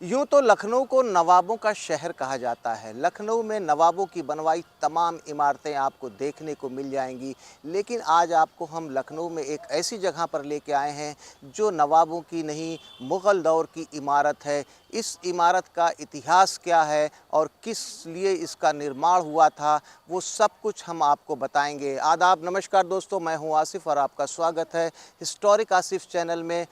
यूँ तो लखनऊ को नवाबों का शहर कहा जाता है। लखनऊ में नवाबों की बनवाई तमाम इमारतें आपको देखने को मिल जाएंगी। लेकिन आज आपको हम लखनऊ में एक ऐसी जगह पर लेके आए हैं जो नवाबों की नहीं, मुग़ल दौर की इमारत है। इस इमारत का इतिहास क्या है और किस लिए इसका निर्माण हुआ था, वो सब कुछ हम आपको बताएंगे। आदाब, नमस्कार दोस्तों, मैं हूँ आसिफ़ और आपका स्वागत है हिस्टोरिक आसिफ़ चैनल में।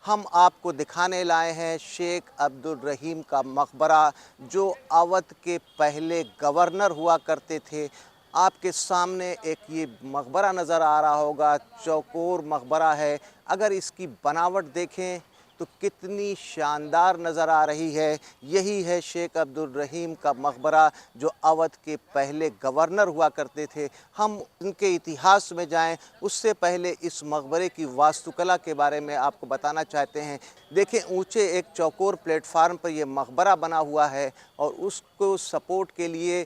हम आपको दिखाने लाए हैं शेख अब्दुल रहीम का मकबरा, जो अवध के पहले गवर्नर हुआ करते थे। आपके सामने एक ये मकबरा नज़र आ रहा होगा, चौकोर मकबरा है। अगर इसकी बनावट देखें तो कितनी शानदार नज़र आ रही है। यही है शेख अब्दुल रहीम का मकबरा, जो अवध के पहले गवर्नर हुआ करते थे। हम उनके इतिहास में जाएं, उससे पहले इस मकबरे की वास्तुकला के बारे में आपको बताना चाहते हैं। देखें, ऊंचे एक चौकोर प्लेटफार्म पर यह मकबरा बना हुआ है और उसको सपोर्ट के लिए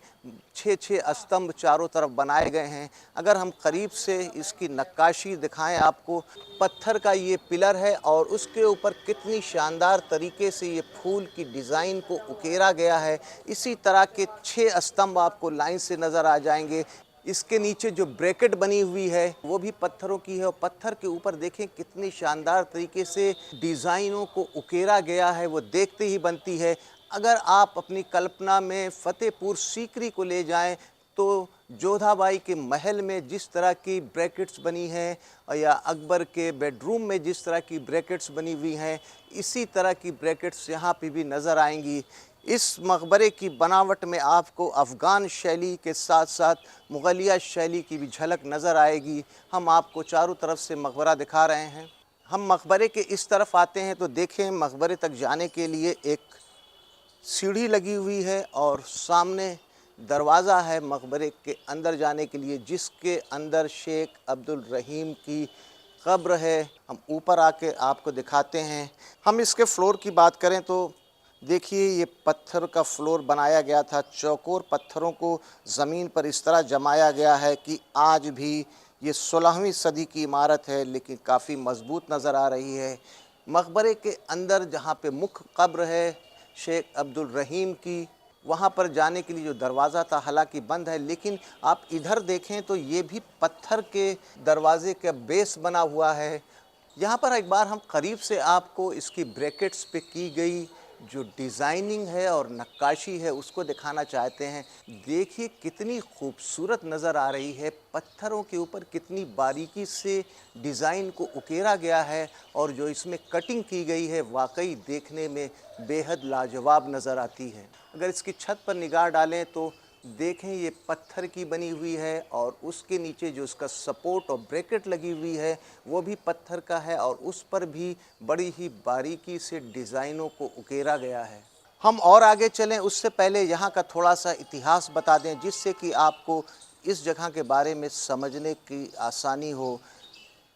6-6 स्तंभ चारों तरफ बनाए गए हैं। अगर हम करीब से इसकी नक्काशी दिखाएं आपको, पत्थर का ये पिलर है और उसके ऊपर कितनी शानदार तरीके से ये फूल की डिज़ाइन को उकेरा गया है। इसी तरह के 6 स्तंभ आपको लाइन से नज़र आ जाएंगे। इसके नीचे जो ब्रैकेट बनी हुई है वो भी पत्थरों की है और पत्थर के ऊपर देखें कितनी शानदार तरीके से डिज़ाइनों को उकेरा गया है, वो देखते ही बनती है। अगर आप अपनी कल्पना में फ़तेहपुर सीकरी को ले जाएं तो जोधाबाई के महल में जिस तरह की ब्रैकेट्स बनी हैं या अकबर के बेडरूम में जिस तरह की ब्रैकेट्स बनी हुई हैं, इसी तरह की ब्रैकेट्स यहाँ पे भी नज़र आएंगी। इस मकबरे की बनावट में आपको अफ़गान शैली के साथ साथ मुग़लिया शैली की भी झलक नज़र आएगी। हम आपको चारों तरफ से मकबरा दिखा रहे हैं। हम मकबरे के इस तरफ आते हैं तो देखें, मकबरे तक जाने के लिए एक सीढ़ी लगी हुई है और सामने दरवाज़ा है मकबरे के अंदर जाने के लिए, जिसके अंदर शेख अब्दुल रहीम की कब्र है। हम ऊपर आके आपको दिखाते हैं। हम इसके फ्लोर की बात करें तो देखिए, ये पत्थर का फ्लोर बनाया गया था। चौकोर पत्थरों को ज़मीन पर इस तरह जमाया गया है कि आज भी ये 16वीं सदी की इमारत है, लेकिन काफ़ी मज़बूत नज़र आ रही है। मकबरे के अंदर जहाँ पे मुख्य कब्र है शेख अब्दुल रहीम की, वहाँ पर जाने के लिए जो दरवाज़ा था हालांकि बंद है, लेकिन आप इधर देखें तो ये भी पत्थर के दरवाज़े का बेस बना हुआ है। यहाँ पर एक बार हम करीब से आपको इसकी ब्रैकेट्स पे की गई जो डिज़ाइनिंग है और नक्काशी है उसको दिखाना चाहते हैं। देखिए कितनी खूबसूरत नज़र आ रही है, पत्थरों के ऊपर कितनी बारीकी से डिज़ाइन को उकेरा गया है और जो इसमें कटिंग की गई है वाकई देखने में बेहद लाजवाब नज़र आती है। अगर इसकी छत पर निगाह डालें तो देखें, ये पत्थर की बनी हुई है और उसके नीचे जो उसका सपोर्ट और ब्रैकेट लगी हुई है वो भी पत्थर का है और उस पर भी बड़ी ही बारीकी से डिज़ाइनों को उकेरा गया है। हम और आगे चलें उससे पहले यहाँ का थोड़ा सा इतिहास बता दें, जिससे कि आपको इस जगह के बारे में समझने की आसानी हो।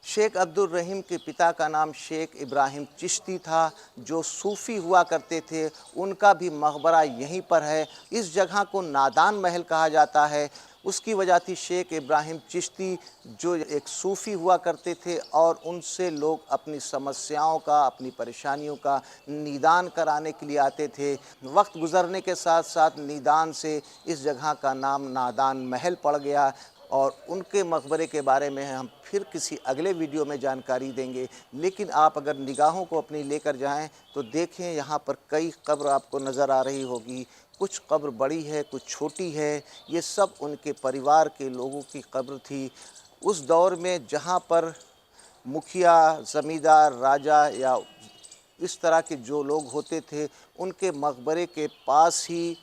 शेख अब्दुल रहीम के पिता का नाम शेख इब्राहिम चिश्ती था, जो सूफ़ी हुआ करते थे। उनका भी मकबरा यहीं पर है। इस जगह को नादान महल कहा जाता है। उसकी वजह थी शेख इब्राहिम चिश्ती जो एक सूफ़ी हुआ करते थे और उनसे लोग अपनी समस्याओं का, अपनी परेशानियों का निदान कराने के लिए आते थे। वक्त गुज़रने के साथ साथ निदान से इस जगह का नाम नादान महल पड़ गया और उनके मकबरे के बारे में हम फिर किसी अगले वीडियो में जानकारी देंगे। लेकिन आप अगर निगाहों को अपनी लेकर जाएं तो देखें, यहाँ पर कई कब्र आपको नज़र आ रही होगी। कुछ कब्र बड़ी है, कुछ छोटी है। ये सब उनके परिवार के लोगों की कब्र थी उस दौर में, जहाँ पर मुखिया, ज़मींदार, राजा या इस तरह के जो लोग होते थे, उनके मकबरे के पास ही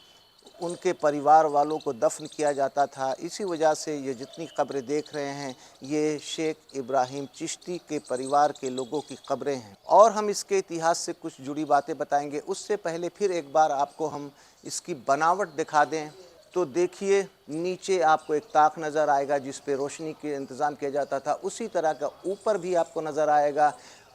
उनके परिवार वालों को दफन किया जाता था। इसी वजह से ये जितनी कब्रें देख रहे हैं, ये शेख इब्राहिम चिश्ती के परिवार के लोगों की कब्रें हैं। और हम इसके इतिहास से कुछ जुड़ी बातें बताएंगे। उससे पहले फिर एक बार आपको हम इसकी बनावट दिखा दें तो देखिए, नीचे आपको एक ताक नज़र आएगा जिस पे रोशनी के इंतज़ाम किया जाता था। उसी तरह का ऊपर भी आपको नज़र आएगा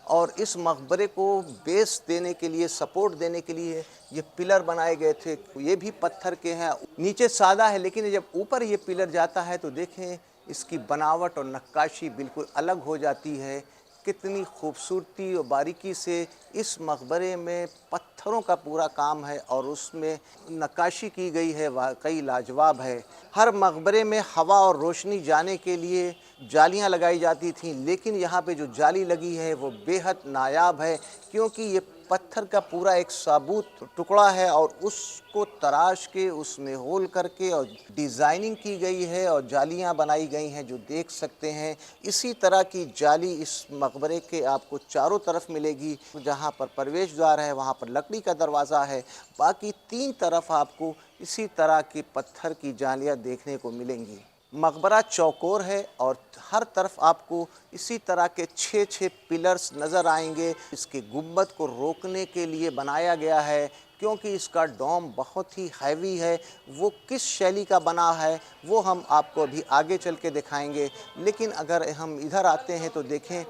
और इस मकबरे को बेस देने के लिए, सपोर्ट देने के लिए ये पिलर बनाए गए थे। ये भी पत्थर के हैं। नीचे सादा है, लेकिन जब ऊपर ये पिलर जाता है तो देखें इसकी बनावट और नक्काशी बिल्कुल अलग हो जाती है। कितनी खूबसूरती और बारीकी से इस मकबरे में पत्थरों का पूरा काम है और उसमें नक्काशी की गई है, वाकई लाजवाब है। हर मकबरे में हवा और रोशनी जाने के लिए जालियां लगाई जाती थीं, लेकिन यहाँ पे जो जाली लगी है वो बेहद नायाब है, क्योंकि ये पत्थर का पूरा एक साबुत टुकड़ा है और उसको तराश के उसमें होल करके और डिज़ाइनिंग की गई है और जालियां बनाई गई हैं जो देख सकते हैं। इसी तरह की जाली इस मकबरे के आपको चारों तरफ मिलेगी। जहां पर प्रवेश द्वार है वहां पर लकड़ी का दरवाज़ा है, बाकी 3 तरफ आपको इसी तरह की पत्थर की जालियां देखने को मिलेंगी। मकबरा चौकोर है और हर तरफ आपको इसी तरह के 6-6 पिलर्स नज़र आएंगे। इसके गुंबद को रोकने के लिए बनाया गया है, क्योंकि इसका डोम बहुत ही हैवी है। वो किस शैली का बना है वो हम आपको अभी आगे चल के दिखाएंगे, लेकिन अगर हम इधर आते हैं तो देखें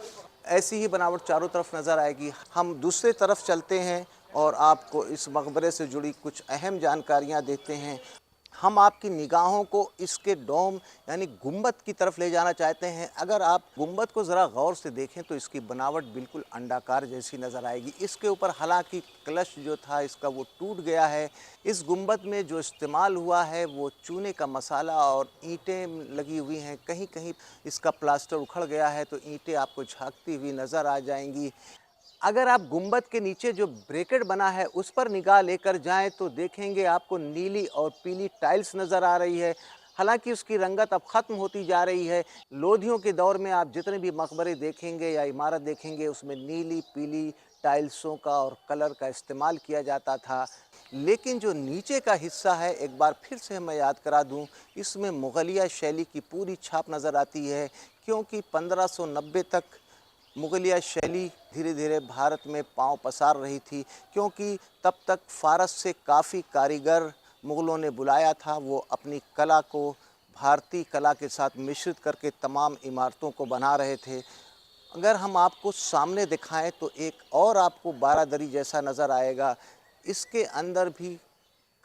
ऐसी ही बनावट चारों तरफ नज़र आएगी। हम दूसरे तरफ चलते हैं और आपको इस मकबरे से जुड़ी कुछ अहम जानकारियाँ देते हैं। हम आपकी निगाहों को इसके डोम यानी गुंबद की तरफ ले जाना चाहते हैं। अगर आप गुंबद को ज़रा गौर से देखें तो इसकी बनावट बिल्कुल अंडाकार जैसी नज़र आएगी। इसके ऊपर हालांकि कलश जो था इसका वो टूट गया है। इस गुंबद में जो इस्तेमाल हुआ है वो चूने का मसाला और ईंटें लगी हुई हैं। कहीं कहीं इसका प्लास्टर उखड़ गया है तो ईंटें आपको झांकती हुई नज़र आ जाएंगी। अगर आप गुंबद के नीचे जो ब्रैकेट बना है उस पर निगाह लेकर जाएं तो देखेंगे आपको नीली और पीली टाइल्स नज़र आ रही है। हालांकि उसकी रंगत अब ख़त्म होती जा रही है। लोधियों के दौर में आप जितने भी मकबरे देखेंगे या इमारत देखेंगे उसमें नीली पीली टाइल्सों का और कलर का इस्तेमाल किया जाता था। लेकिन जो नीचे का हिस्सा है, एक बार फिर से मैं याद करा दूं, इसमें मुग़लिया शैली की पूरी छाप नज़र आती है, क्योंकि 1590 तक मुग़लिया शैली धीरे धीरे भारत में पांव पसार रही थी, क्योंकि तब तक फ़ारस से काफ़ी कारीगर मुग़लों ने बुलाया था। वो अपनी कला को भारतीय कला के साथ मिश्रित करके तमाम इमारतों को बना रहे थे। अगर हम आपको सामने दिखाएं तो एक और आपको बारादरी जैसा नज़र आएगा। इसके अंदर भी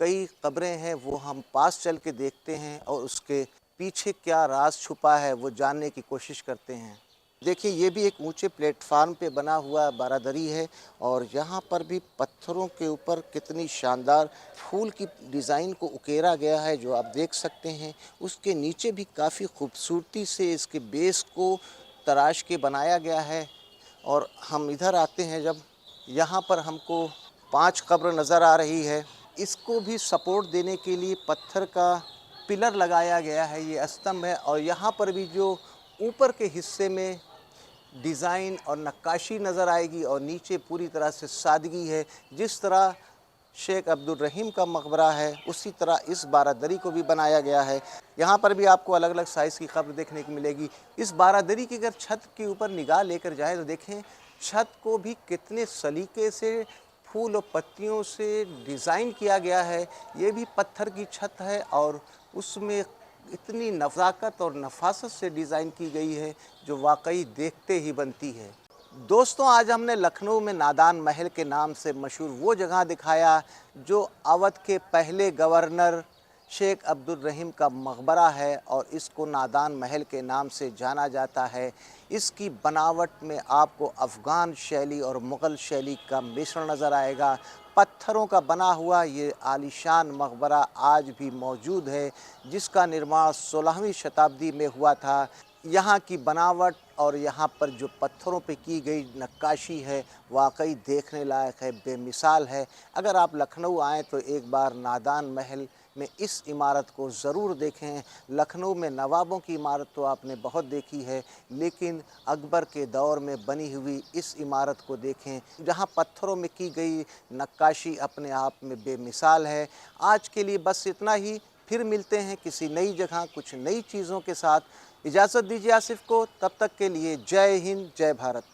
कई कब्रें हैं, वो हम पास चल के देखते हैं और उसके पीछे क्या राज छुपा है वो जानने की कोशिश करते हैं। देखिए, ये भी एक ऊंचे प्लेटफार्म पे बना हुआ बारादरी है और यहाँ पर भी पत्थरों के ऊपर कितनी शानदार फूल की डिज़ाइन को उकेरा गया है जो आप देख सकते हैं। उसके नीचे भी काफ़ी खूबसूरती से इसके बेस को तराश के बनाया गया है। और हम इधर आते हैं जब, यहाँ पर हमको 5 कब्र नज़र आ रही है। इसको भी सपोर्ट देने के लिए पत्थर का पिलर लगाया गया है, ये स्तंभ है। और यहाँ पर भी जो ऊपर के हिस्से में डिज़ाइन और नक्काशी नज़र आएगी और नीचे पूरी तरह से सादगी है। जिस तरह शेख अब्दुल रहीम का मकबरा है उसी तरह इस बारादरी को भी बनाया गया है। यहाँ पर भी आपको अलग अलग साइज़ की कब्र देखने को मिलेगी। इस बारादरी की अगर छत के ऊपर निगाह लेकर जाए तो देखें छत को भी कितने सलीके से फूल और पत्तियों से डिज़ाइन किया गया है। ये भी पत्थर की छत है और उसमें इतनी नज़ाकत और नफासत से डिज़ाइन की गई है जो वाकई देखते ही बनती है। दोस्तों, आज हमने लखनऊ में नादान महल के नाम से मशहूर वो जगह दिखाया जो अवध के पहले गवर्नर शेख अब्दुल रहीम का मकबरा है और इसको नादान महल के नाम से जाना जाता है। इसकी बनावट में आपको अफ़गान शैली और मुग़ल शैली का मिश्रण नज़र आएगा। पत्थरों का बना हुआ ये आलीशान मकबरा आज भी मौजूद है, जिसका निर्माण 16वीं शताब्दी में हुआ था। यहाँ की बनावट और यहाँ पर जो पत्थरों पे की गई नक्काशी है वाकई देखने लायक है, बेमिसाल है। अगर आप लखनऊ आएँ तो एक बार नादान महल में इस इमारत को ज़रूर देखें। लखनऊ में नवाबों की इमारत तो आपने बहुत देखी है, लेकिन अकबर के दौर में बनी हुई इस इमारत को देखें, जहाँ पत्थरों में की गई नक्काशी अपने आप में बेमिसाल है। आज के लिए बस इतना ही, फिर मिलते हैं किसी नई जगह कुछ नई चीज़ों के साथ। इजाज़त दीजिए आसिफ़ को, तब तक के लिए जय हिंद, जय भारत।